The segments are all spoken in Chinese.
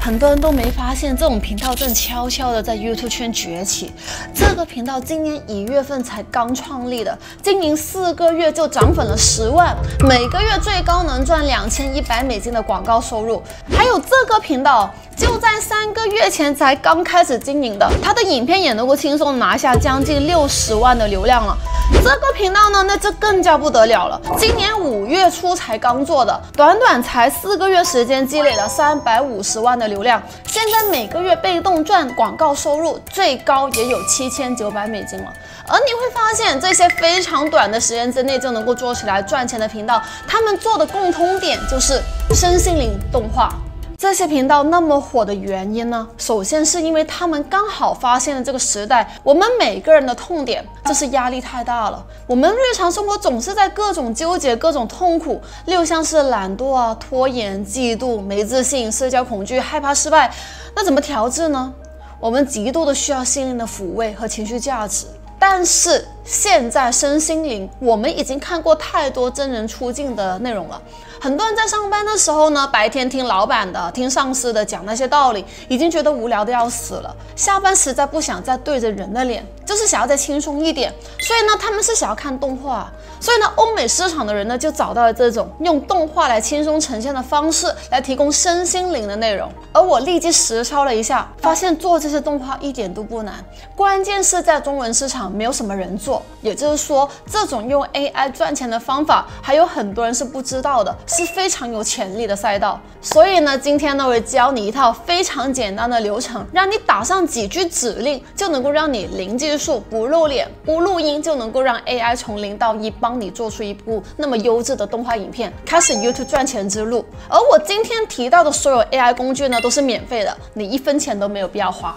很多人都没发现，这种频道正悄悄的在 YouTube 圈崛起。这个频道今年1月份才刚创立的，经营4个月就涨粉了10万，每个月最高能赚$2100的广告收入。还有这个频道就在3个月前才刚开始经营的，他的影片也能够轻松拿下将近60万的流量了。这个频道呢，那就更加不得了了。今年5月初才刚做的，短短才4个月时间积累了350万的流量，现在每个月被动赚广告收入最高也有$7900了。而你会发现，这些非常短的时间之内就能够做起来赚钱的频道，他们做的共通点就是身心灵动画。这些频道那么火的原因呢？首先是因为他们刚好发现了这个时代我们每个人的痛点，就是压力太大了。我们日常生活总是在各种纠结、各种痛苦，例如像是懒惰啊、拖延、嫉妒、没自信、社交恐惧、害怕失败。那怎么调制呢？我们极度的需要心灵的抚慰和情绪价值。但是现在身心灵，我们已经看过太多真人出镜的内容了。很多人在上班的时候呢，白天听老板的、听上司的讲那些道理，已经觉得无聊的要死了。下班实在不想再对着人的脸，就是想要再轻松一点。所以呢，他们是想要看动画。所以呢，欧美市场的人呢，就找到了这种用动画来轻松呈现的方式，来提供身心灵的内容。而我立即实操了一下，发现做这些动画一点都不难，关键是在中文市场没有什么人做，也就是说，这种用 AI 赚钱的方法，还有很多人是不知道的，是非常有潜力的赛道。所以呢，今天呢，我会教你一套非常简单的流程，让你打上几句指令，就能够让你零技术、不露脸、不录音，就能够让 AI 从0到1帮你做出一部那么优质的动画影片，开始 YouTube 赚钱之路。而我今天提到的所有 AI 工具呢，都是免费的，你1分钱都没有必要花。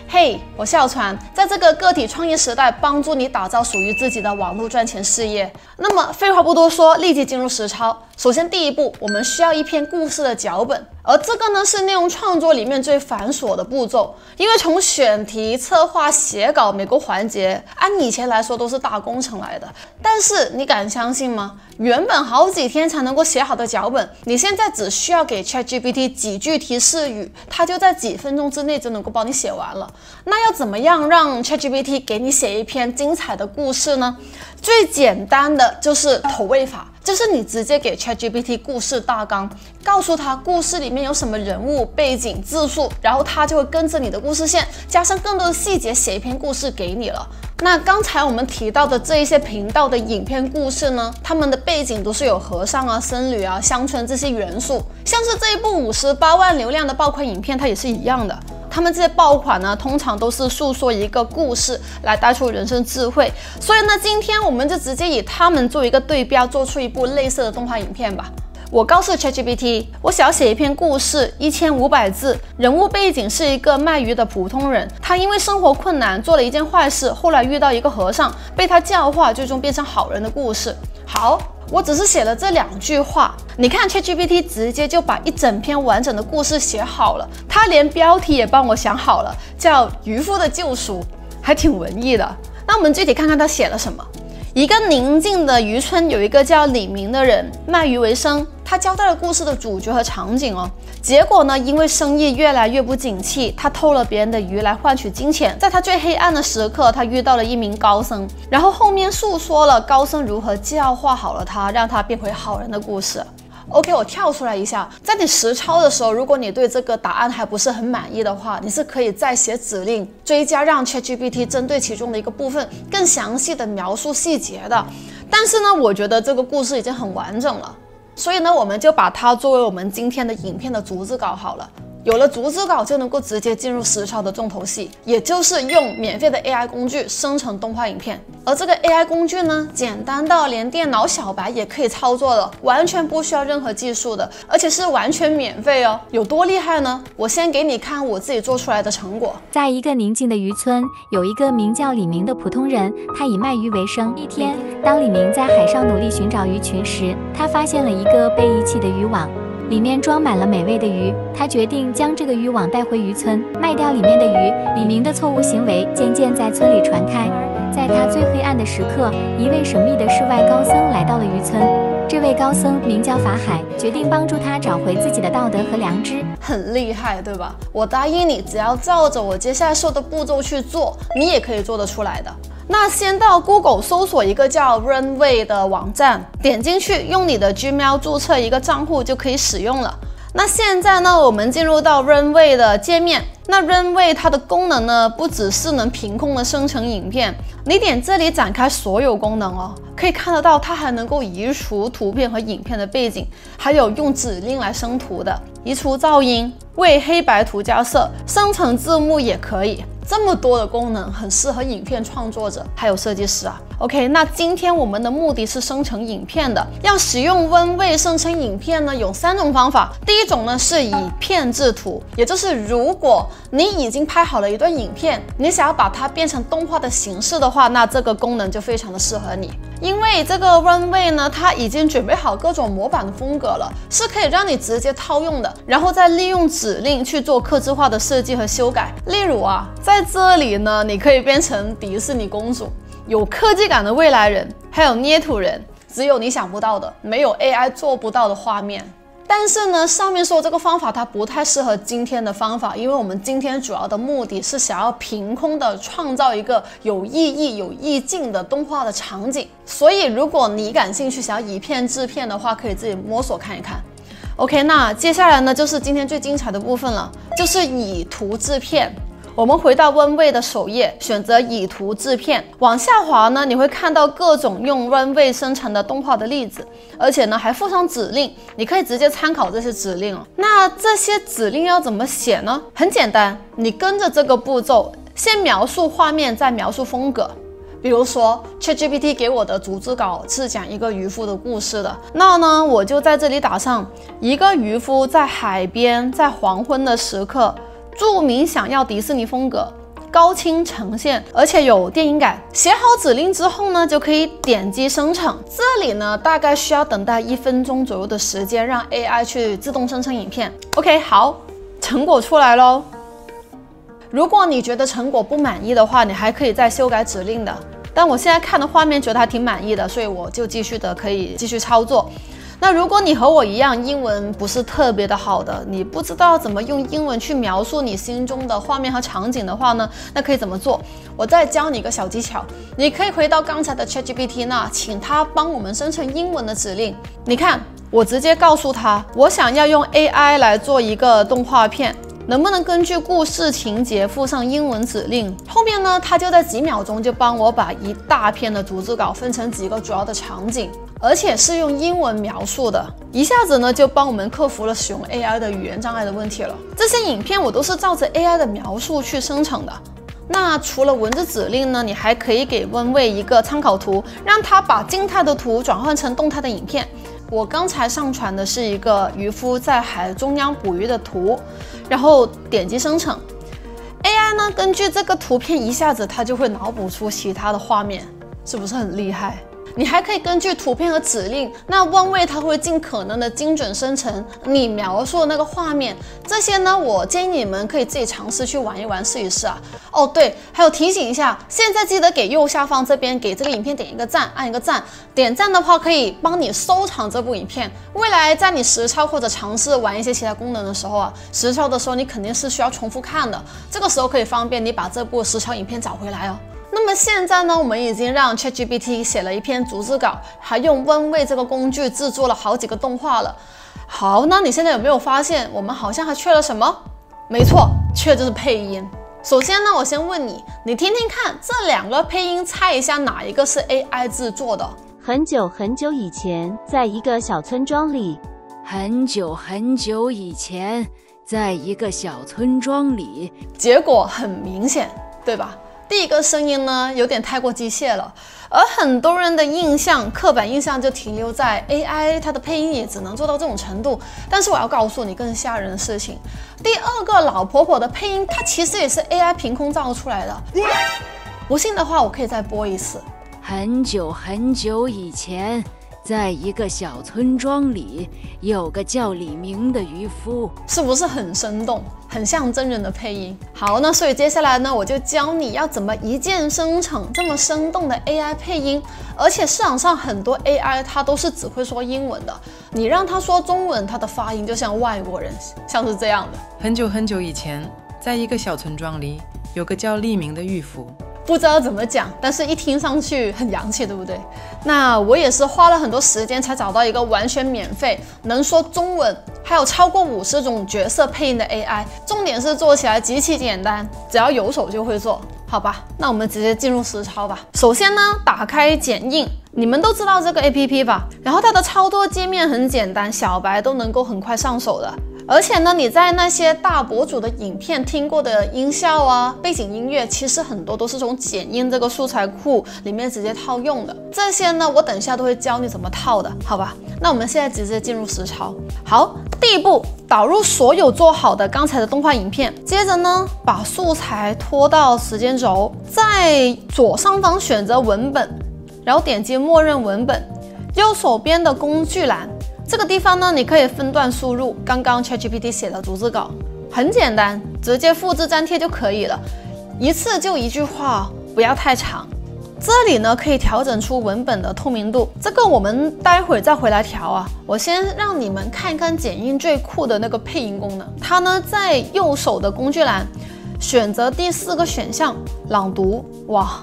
嘿，我是小船，在这个个体创业时代，帮助你打造属于自己的网络赚钱事业。那么废话不多说，立即进入实操。首先第一步，我们需要一篇故事的脚本，而这个呢是内容创作里面最繁琐的步骤，因为从选题、策划、写稿每个环节，按以前来说都是大工程来的。但是你敢相信吗？原本好几天才能够写好的脚本，你现在只需要给 ChatGPT 几句提示语，它就在几分钟之内就能够帮你写完了。那要怎么样让 ChatGPT 给你写一篇精彩的故事呢？最简单的就是投喂法，就是你直接给 ChatGPT 故事大纲，告诉他故事里面有什么人物、背景、字数，然后他就会跟着你的故事线，加上更多的细节，写一篇故事给你了。那刚才我们提到的这一些频道的影片故事呢，他们的背景都是有和尚啊、僧侣啊、乡村这些元素，像是这一部58万流量的爆款影片，它也是一样的。他们这些爆款呢，通常都是诉说一个故事来带出人生智慧，所以呢，今天我们就直接以他们做一个对标，做出一部类似的动画影片吧。我告诉 ChatGPT， 我想要写一篇故事，1500字，人物背景是一个卖鱼的普通人，他因为生活困难做了一件坏事，后来遇到一个和尚，被他教化，最终变成好人的故事。好，我只是写了这2句话，你看 ChatGPT 直接就把一整篇完整的故事写好了，他连标题也帮我想好了，叫《渔夫的救赎》，还挺文艺的。那我们具体看看他写了什么。一个宁静的渔村，有一个叫李明的人，卖鱼为生。他交代了故事的主角和场景哦。结果呢，因为生意越来越不景气，他偷了别人的鱼来换取金钱。在他最黑暗的时刻，他遇到了一名高僧，然后后面诉说了高僧如何教化好了他，让他变回好人的故事。OK， 我跳出来一下，在你实操的时候，如果你对这个答案还不是很满意的话，你是可以再写指令追加，让 ChatGPT 针对其中的一个部分更详细的描述细节的。但是呢，我觉得这个故事已经很完整了，所以呢，我们就把它作为我们今天的影片的逐字稿好了。有了逐字稿，就能够直接进入实操的重头戏，也就是用免费的 AI 工具生成动画影片。而这个 AI 工具呢，简单到连电脑小白也可以操作了，完全不需要任何技术的，而且是完全免费哦。有多厉害呢？我先给你看我自己做出来的成果。在一个宁静的渔村，有一个名叫李明的普通人，他以卖鱼为生。一天，当李明在海上努力寻找鱼群时，他发现了一个被遗弃的渔网。里面装满了美味的鱼，他决定将这个渔网带回渔村，卖掉里面的鱼。李明的错误行为渐渐在村里传开。在他最黑暗的时刻，一位神秘的世外高僧来到了渔村。这位高僧名叫法海，决定帮助他找回自己的道德和良知。很厉害，对吧？我答应你，只要照着我接下来说的步骤去做，你也可以做得出来的。那先到 Google 搜索一个叫 Runway 的网站，点进去，用你的 Gmail 注册一个账户就可以使用了。那现在呢，我们进入到 Runway 的界面。那 Runway 它的功能呢，不只是能凭空的生成影片，你点这里展开所有功能哦，可以看得到它还能够移除图片和影片的背景，还有用指令来生图的，移除噪音，为黑白图加色，生成字幕也可以。这么多的功能，很适合影片创作者还有设计师啊。OK， 那今天我们的目的是生成影片的，要使用Runway生成影片呢，有3种方法。第一种呢是以片制图，也就是如果你已经拍好了一段影片，你想要把它变成动画的形式的话，那这个功能就非常的适合你。因为这个 Runway 呢，它已经准备好各种模板的风格了，是可以让你直接套用的，然后再利用指令去做客制化的设计和修改。例如啊，在这里呢，你可以变成迪士尼公主，有科技感的未来人，还有捏土人，只有你想不到的，没有 AI 做不到的画面。但是呢，上面说这个方法它不太适合今天的方法，因为我们今天主要的目的是想要凭空的创造一个有意义、有意境的动画的场景。所以如果你感兴趣，想要以片制片的话，可以自己摸索看一看。OK， 那接下来呢，就是今天最精彩的部分了，就是以图制片。我们回到 Runway 的首页，选择以图制片，往下滑呢，你会看到各种用 Runway 生成的动画的例子，而且呢还附上指令，你可以直接参考这些指令哦。那这些指令要怎么写呢？很简单，你跟着这个步骤，先描述画面，再描述风格。比如说 ChatGPT 给我的逐字稿是讲一个渔夫的故事的，那呢我就在这里打上一个渔夫在海边，在黄昏的时刻，注明想要迪士尼风格，高清呈现，而且有电影感。写好指令之后呢，就可以点击生成。这里呢，大概需要等待1分钟左右的时间，让 AI 去自动生成影片。OK， 好，成果出来咯。如果你觉得成果不满意的话，你还可以再修改指令的。但我现在看的画面觉得还挺满意的，所以我就可以继续操作。那如果你和我一样，英文不是特别的好的，你不知道怎么用英文去描述你心中的画面和场景的话呢，那可以怎么做？我再教你一个小技巧，你可以回到刚才的 ChatGPT 那，请他帮我们生成英文的指令。你看，我直接告诉他，我想要用 AI 来做一个动画片，能不能根据故事情节附上英文指令？后面呢，他就在几秒钟就帮我把一大篇的逐字稿分成几个主要的场景，而且是用英文描述的，一下子呢就帮我们克服了使用 AI 的语言障碍的问题了。这些影片我都是照着 AI 的描述去生成的。那除了文字指令呢，你还可以给Runway一个参考图，让它把静态的图转换成动态的影片。我刚才上传的是一个渔夫在海中央捕鱼的图，然后点击生成。AI 呢，根据这个图片一下子它就会脑补出其他的画面，是不是很厉害？你还可以根据图片和指令，那Runway它会尽可能的精准生成你描述的那个画面。这些呢，我建议你们可以自己尝试去玩一玩，试一试啊。哦，对，还有提醒一下，现在记得给右下方这边给这个影片点一个赞，按一个赞。点赞的话可以帮你收藏这部影片，未来在你实操或者尝试玩一些其他功能的时候啊，实操的时候你肯定是需要重复看的，这个时候可以方便你把这部实操影片找回来哦。那么现在呢，我们已经让 ChatGPT 写了一篇逐字稿，还用Runway这个工具制作了好几个动画了。好，那你现在有没有发现我们好像还缺了什么？没错，缺的就是配音。首先呢，我先问你，你听听看，这2个配音，猜一下哪一个是 AI 制作的？很久很久以前，在一个小村庄里。很久很久以前，在一个小村庄里。结果很明显，对吧？第一个声音呢，有点太过机械了，而很多人的刻板印象就停留在 AI 它的配音也只能做到这种程度。但是我要告诉你更吓人的事情，第2个老婆婆的配音，它其实也是 AI 凭空造出来的。不信的话，我可以再播一次。很久很久以前，在一个小村庄里，有个叫李明的渔夫，是不是很生动，很像真人的配音？好，那所以接下来呢，我就教你要怎么一键生成这么生动的 AI 配音。而且市场上很多 AI 它都是只会说英文的，你让它说中文，它的发音就像外国人，像是这样的。很久很久以前，在一个小村庄里，有个叫利明的渔夫。不知道怎么讲，但是一听上去很洋气，对不对？那我也是花了很多时间才找到一个完全免费，能说中文，还有超过50种角色配音的 AI。重点是做起来极其简单，只要有手就会做，好吧？那我们直接进入实操吧。首先呢，打开剪映，你们都知道这个 APP 吧？然后它的操作界面很简单，小白都能够很快上手的。而且呢，你在那些大博主的影片听过的音效啊、背景音乐，其实很多都是从剪映这个素材库里面直接套用的。这些呢，我等一下都会教你怎么套的，好吧？那我们现在直接进入实操。好，第一步，导入所有做好的刚才的动画影片，接着呢，把素材拖到时间轴，在左上方选择文本，然后点击默认文本，右手边的工具栏。这个地方呢，你可以分段输入刚刚 ChatGPT 写的逐字稿，很简单，直接复制粘贴就可以了，一次就一句话，不要太长。这里呢可以调整出文本的透明度，这个我们待会再回来调啊。我先让你们看一看剪映最酷的那个配音功能，它呢在右手的工具栏选择第4个选项朗读，哇！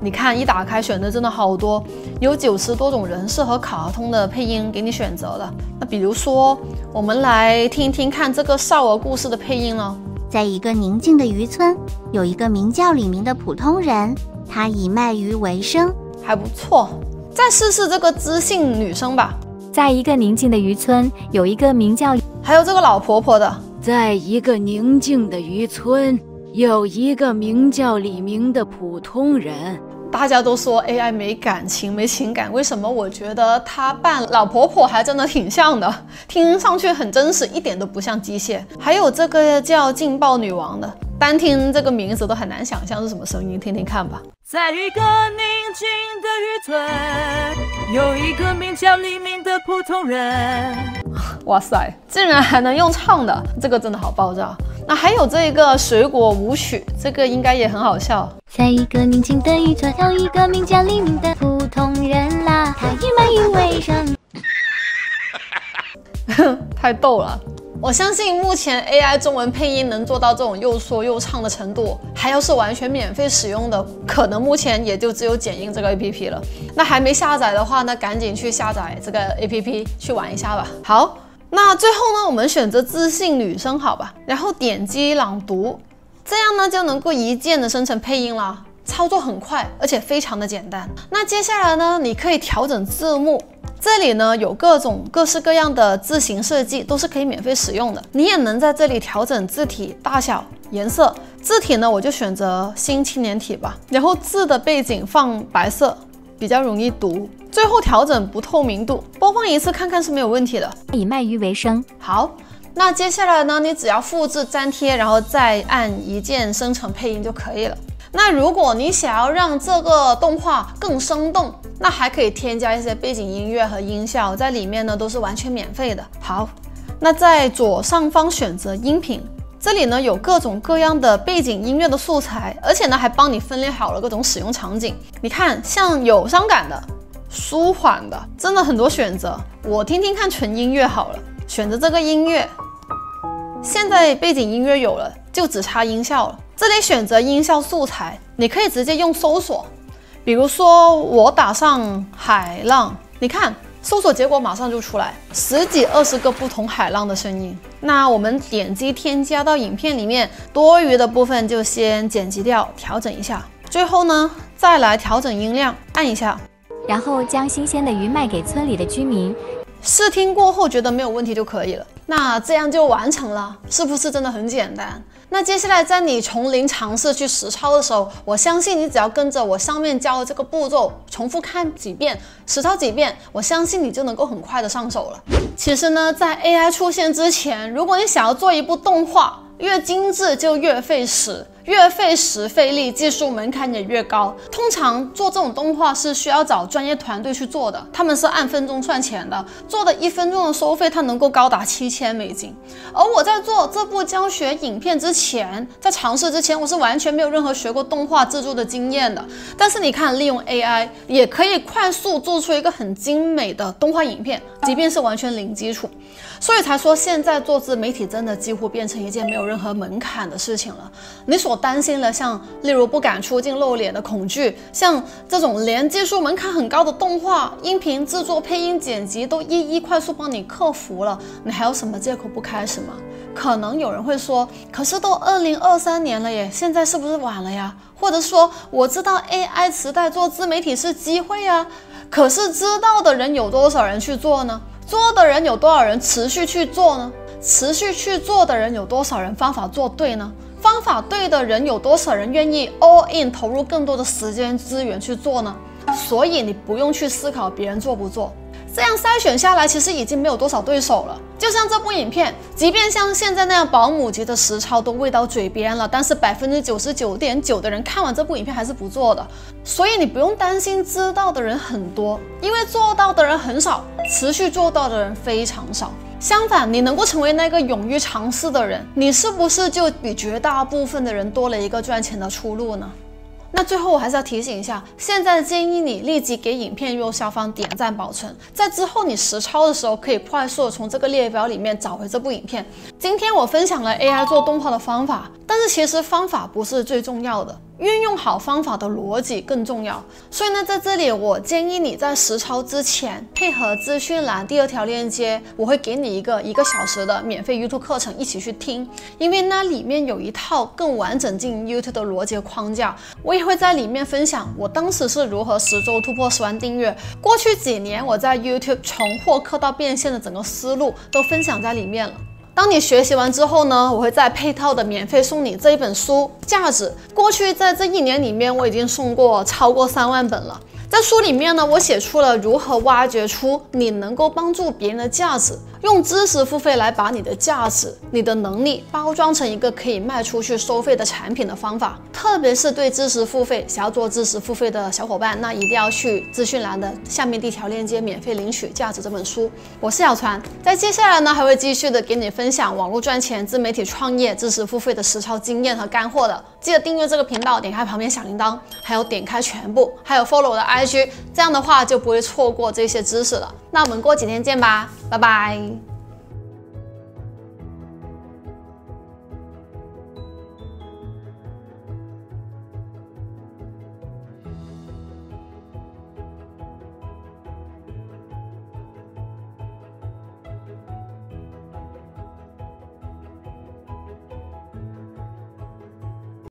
你看，一打开选的真的好多，有90多种人设和卡通的配音给你选择了。那比如说，我们来听一听看这个少儿故事的配音了。在一个宁静的渔村，有一个名叫李明的普通人，他以卖鱼为生，还不错。再试试这个知性女生吧。在一个宁静的渔村，有一个名叫……还有这个老婆婆的。在一个宁静的渔村，有一个名叫李明的普通人。大家都说 AI 没感情没情感，为什么我觉得她扮老婆婆还真的挺像的，听上去很真实，一点都不像机械。还有这个叫劲爆女王的，单听这个名字都很难想象是什么声音，听听看吧。在一个宁静的渔村，有一个名叫黎明的普通人。哇塞，竟然还能用唱的，这个真的好爆炸。那还有这个水果舞曲，这个应该也很好笑。在一个宁静的渔村，有一个名叫黎明的普通人啦，他以卖鱼为生。太逗了。我相信目前 AI 中文配音能做到这种又说又唱的程度，还要是完全免费使用的，可能目前也就只有剪映这个 APP 了。那还没下载的话，那赶紧去下载这个 APP 去玩一下吧。好，那最后呢，我们选择知性女生好吧，然后点击朗读，这样呢就能够一键的生成配音啦。操作很快，而且非常的简单。那接下来呢，你可以调整字幕。这里呢有各式各样的字形设计，都是可以免费使用的。你也能在这里调整字体大小、颜色。字体呢，我就选择新青年体吧，然后字的背景放白色，比较容易读。最后调整不透明度，播放一次看看是没有问题的。以卖鱼为生。好，那接下来呢，你只要复制粘贴，然后再按一键生成配音就可以了。那如果你想要让这个动画更生动，那还可以添加一些背景音乐和音效，在里面呢都是完全免费的。好，那在左上方选择音频，这里呢有各种各样的背景音乐的素材，而且呢还帮你分类好了各种使用场景。你看，像有伤感的、舒缓的，真的很多选择。我听听看纯音乐好了，选择这个音乐。现在背景音乐有了，就只差音效了。这里选择音效素材，你可以直接用搜索，比如说我打上海浪，你看搜索结果马上就出来10几20个不同海浪的声音。那我们点击添加到影片里面，多余的部分就先剪辑掉，调整一下。最后呢，再来调整音量，按一下，然后将新鲜的鱼卖给村里的居民。试听过后觉得没有问题就可以了，那这样就完成了，是不是真的很简单？那接下来在你从零尝试去实操的时候，我相信你只要跟着我上面教的这个步骤重复看几遍，实操几遍，我相信你就能够很快的上手了。其实呢，在 AI 出现之前，如果你想要做一部动画，越精致就越费时，越费时费力，技术门槛也越高。通常做这种动画是需要找专业团队去做的，他们是按分钟算钱的，做的1分钟的收费它能够高达$7000。而我在做这部教学影片之前，在尝试之前，我是完全没有任何学过动画制作的经验的。但是你看，利用 AI 也可以快速做出一个很精美的动画影片，即便是完全零基础。所以才说现在做自媒体真的几乎变成一件没有任何门槛的事情了。你所担心的，像例如不敢出镜露脸的恐惧，像这种连技术门槛很高的动画、音频制作、配音剪辑都一一快速帮你克服了，你还有什么借口不开始吗？可能有人会说，可是都2023年了耶，现在是不是晚了呀？或者说，我知道 AI 时代做自媒体是机会啊，可是知道的人有多少人去做呢？做的人有多少人持续去做呢？持续去做的人有多少人方法做对呢？方法对的人有多少人愿意 all in 投入更多的时间资源去做呢？所以你不用去思考别人做不做，这样筛选下来，其实已经没有多少对手了。就像这部影片，即便像现在那样保姆级的实操都喂到嘴边了，但是99.9%的人看完这部影片还是不做的。所以你不用担心知道的人很多，因为做到的人很少，持续做到的人非常少。相反，你能够成为那个勇于尝试的人，你是不是就比绝大部分的人多了一个赚钱的出路呢？那最后我还是要提醒一下，现在建议你立即给影片右下方点赞保存，在之后你实操的时候可以快速的从这个列表里面找回这部影片。今天我分享了 AI 做动画的方法，但是其实方法不是最重要的，运用好方法的逻辑更重要。所以呢，在这里我建议你在实操之前，配合资讯栏第2条链接，我会给你一个1个小时的免费 YouTube 课程一起去听，因为那里面有一套更完整进 YouTube 的逻辑框架。我也会在里面分享我当时是如何10周突破10万订阅，过去几年我在 YouTube 从获客到变现的整个思路都分享在里面了。当你学习完之后呢，我会再配套的免费送你这一本书《价值》。过去在这1年里面，我已经送过超过3万本了。在书里面呢，我写出了如何挖掘出你能够帮助别人的价值，用知识付费来把你的价值、你的能力包装成一个可以卖出去收费的产品的方法。特别是对知识付费、想要做知识付费的小伙伴，那一定要去资讯栏的下面第1条链接免费领取《价值》这本书。我是小船，在接下来呢，还会继续的给你分享网络赚钱、自媒体创业、知识付费的实操经验和干货的。记得订阅这个频道，点开旁边小铃铛，还有点开全部，还有 follow 我的 IG， 这样的话就不会错过这些知识了。那我们过几天见吧，拜拜。